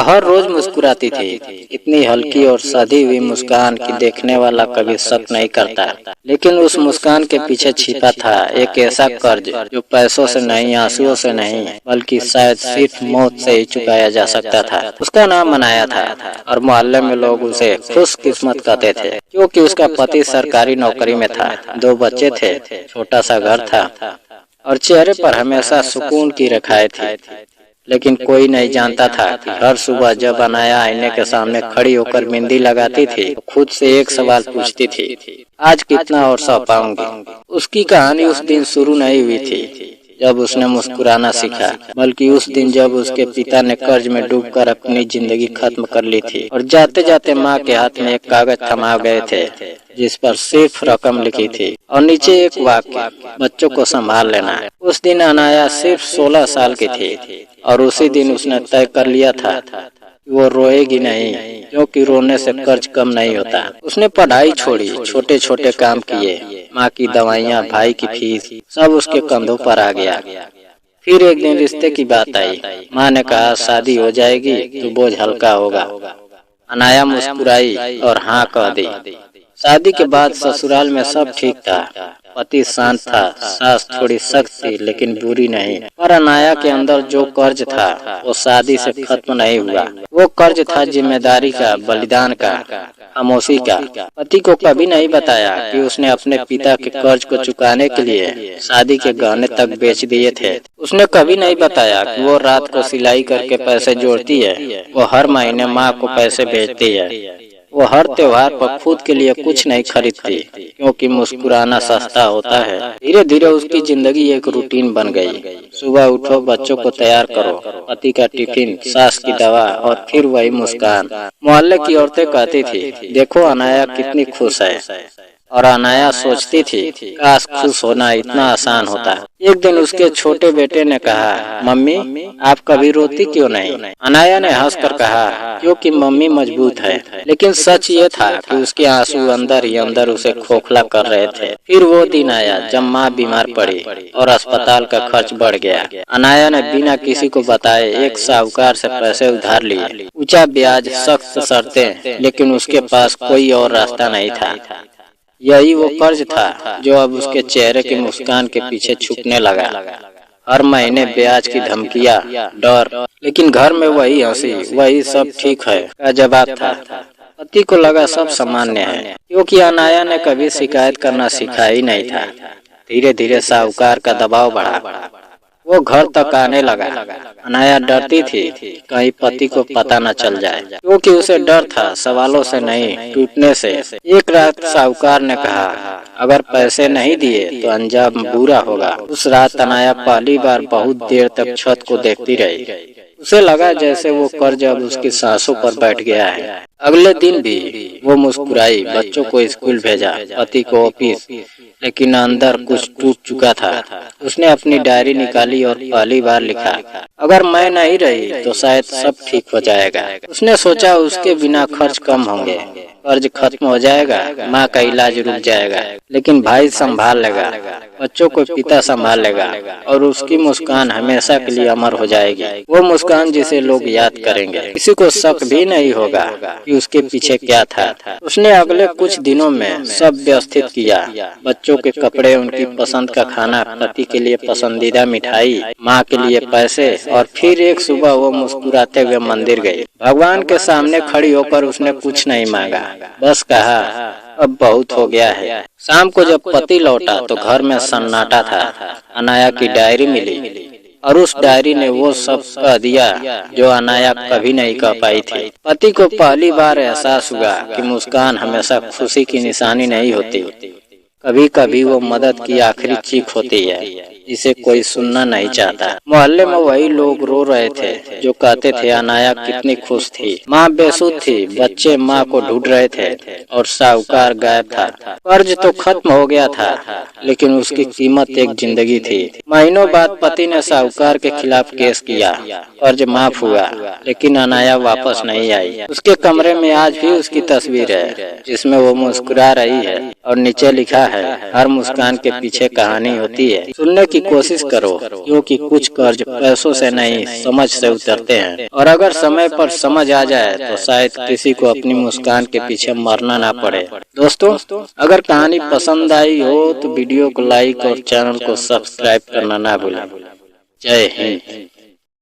हर रोज मुस्कुराती थी। इतनी हल्की और सधी हुई मुस्कान कि देखने वाला कभी शक नहीं करता। लेकिन उस मुस्कान के पीछे छिपा था एक ऐसा कर्ज जो पैसों से नहीं, आंसुओं से नहीं, बल्कि शायद सिर्फ मौत से ही चुकाया जा सकता था। उसका नाम अनाया था और मोहल्ले में लोग उसे खुशकिस्मत कहते थे, क्योंकि उसका पति सरकारी नौकरी में था, 2 बच्चे थे, छोटा सा घर था और चेहरे पर हमेशा सुकून की रेखाएं थी। लेकिन कोई नहीं जानता था कि हर सुबह जब अनाया आईने के सामने खड़ी होकर मेहंदी लगाती थी तो खुद से एक सवाल पूछती थी, आज कितना और सह पाऊंगी। उसकी कहानी उस दिन शुरू नहीं हुई थी जब उसने मुस्कुराना सीखा, बल्कि उस दिन जब उसके पिता ने कर्ज में डूबकर अपनी जिंदगी खत्म कर ली थी और जाते जाते माँ के हाथ में एक कागज थमा गए थे जिस पर सिर्फ रकम लिखी थी और नीचे एक वाक्य, बच्चों को संभाल लेना। उस दिन अनाया सिर्फ 16 साल की थी और उसी दिन उसने तय कर लिया था वो रोएगी नहीं, क्योंकि रोने से कर्ज कम नहीं होता। उसने पढ़ाई छोड़ी, छोटे छोटे काम किए, माँ की दवाइयाँ, भाई की फीस, सब उसके कंधों पर आ गया। फिर एक दिन रिश्ते की बात आई। माँ ने कहा शादी हो जाएगी तो बोझ हल्का होगा। अनाया मुस्कुराई और हाँ कह दी। शादी के बाद ससुराल में सब ठीक था। पति शांत था, सास थोड़ी सख्त थी लेकिन बुरी नहीं। पर अनाया के अंदर जो कर्ज था वो शादी से खत्म नहीं हुआ। वो कर्ज था जिम्मेदारी का, बलिदान का, खामोशी का। पति को कभी नहीं बताया कि उसने अपने पिता के कर्ज को चुकाने के लिए शादी के गहने तक बेच दिए थे। उसने कभी नहीं बताया कि वो रात को सिलाई करके पैसे जोड़ती है, वो हर महीने माँ को पैसे भेजती है, वो हर त्योहार पर खुद के लिए कुछ नहीं खरीदती क्योंकि मुस्कुराना सस्ता होता है। धीरे धीरे उसकी जिंदगी एक रूटीन बन गई। सुबह उठो, बच्चों को तैयार करो, पति का टिफिन, सास की दवा और फिर वही मुस्कान। मोहल्ले की औरतें कहती थी, देखो अनाया कितनी खुश है। और अनाया सोचती थी, काश खुश होना इतना आसान होता। एक दिन उसके छोटे बेटे ने कहा, मम्मी आप कभी रोती क्यों नहीं? अनाया ने हंसकर कहा, क्योंकि मम्मी मजबूत है। लेकिन सच ये था कि उसके आंसू अंदर ही अंदर उसे खोखला कर रहे थे। फिर वो दिन आया जब माँ बीमार पड़ी और अस्पताल का खर्च बढ़ गया। अनाया ने बिना किसी को बताए एक साहूकार से पैसे उधार लिए। ऊंचा ब्याज, सख्त शर्तें, लेकिन उसके पास कोई और रास्ता नहीं था। यही वो कर्ज था जो अब उसके चेहरे की मुस्कान के पीछे छुपने लगा। हर महीने ब्याज की धमकियां, डर, लेकिन घर में वही हंसी, वही सब ठीक है का जवाब था। पति को लगा सब सामान्य है, क्योंकि अनाया ने कभी शिकायत करना सीखा ही नहीं था। धीरे धीरे साहूकार का दबाव बढ़ा, वो घर तक आने लगा। अनाया डरती थी कहीं पति को पता न चल जाए, क्योंकि उसे डर था सवालों से नहीं, टूटने से। एक रात साहूकार ने कहा, अगर पैसे नहीं दिए तो अंजाम बुरा होगा। उस रात अनाया पहली बार बहुत देर तक छत को देखती रही। उसे लगा जैसे वो कर्ज अब उसकी सांसों पर बैठ गया है। अगले दिन भी वो मुस्कुराई, बच्चों को स्कूल भेजा, पति को ऑफिस, लेकिन अंदर कुछ टूट चुका था। उसने अपनी डायरी निकाली और पहली बार लिखा, अगर मैं नहीं रही तो शायद सब ठीक हो जाएगा। उसने सोचा उसके बिना खर्च कम होंगे, कर्ज खत्म हो जाएगा, माँ का इलाज रुक जाएगा, लेकिन भाई संभाल लेगा, बच्चों को पिता संभाल लेगा और उसकी मुस्कान हमेशा के लिए अमर हो जाएगी। वो मुस्कान जिसे लोग याद करेंगे। किसी को शक भी नहीं होगा कि उसके पीछे क्या था। उसने अगले कुछ दिनों में सब व्यवस्थित किया, बच्चों के कपड़े, उनकी पसंद का खाना, पति के लिए पसंदीदा मिठाई, माँ के लिए पैसे। और फिर एक सुबह वो मुस्कुराते हुए मंदिर गई। भगवान के सामने खड़ी होकर उसने कुछ नहीं मांगा, बस कहा अब बहुत हो गया है। शाम को जब पति लौटा तो घर में सन्नाटा था। अनाया की डायरी मिली और उस डायरी ने वो सब कह दिया जो अनाया कभी नहीं कह पाई थी। पति को पहली बार एहसास हुआ कि मुस्कान हमेशा खुशी की निशानी नहीं होती, कभी कभी वो मदद की आखिरी चीख होती है जिसे कोई सुनना नहीं चाहता। मोहल्ले में वही लोग रो रहे थे जो कहते थे अनाया कितनी खुश थी, माँ बेसुध थी, बच्चे माँ को ढूंढ रहे थे और साहूकार गायब था। कर्ज तो खत्म हो गया था, लेकिन उसकी कीमत एक जिंदगी थी। महीनों बाद पति ने साहूकार के खिलाफ केस किया, कर्ज माफ हुआ, लेकिन अनाया वापस नहीं आई। उसके कमरे में आज भी उसकी तस्वीर है जिसमें वो मुस्कुरा रही है और नीचे लिखा है, हर मुस्कान के पीछे कहानी होती है, सुनने की की कोशिश करो, क्योंकि कुछ कर्ज पैसों से नहीं समझ से उतरते हैं। और अगर समय पर समझ आ जाए तो शायद किसी को अपनी मुस्कान के पीछे मरना ना पड़े। दोस्तों, अगर कहानी पसंद आई हो तो वीडियो को लाइक और चैनल को सब्सक्राइब करना ना भूलें। जय हिंद।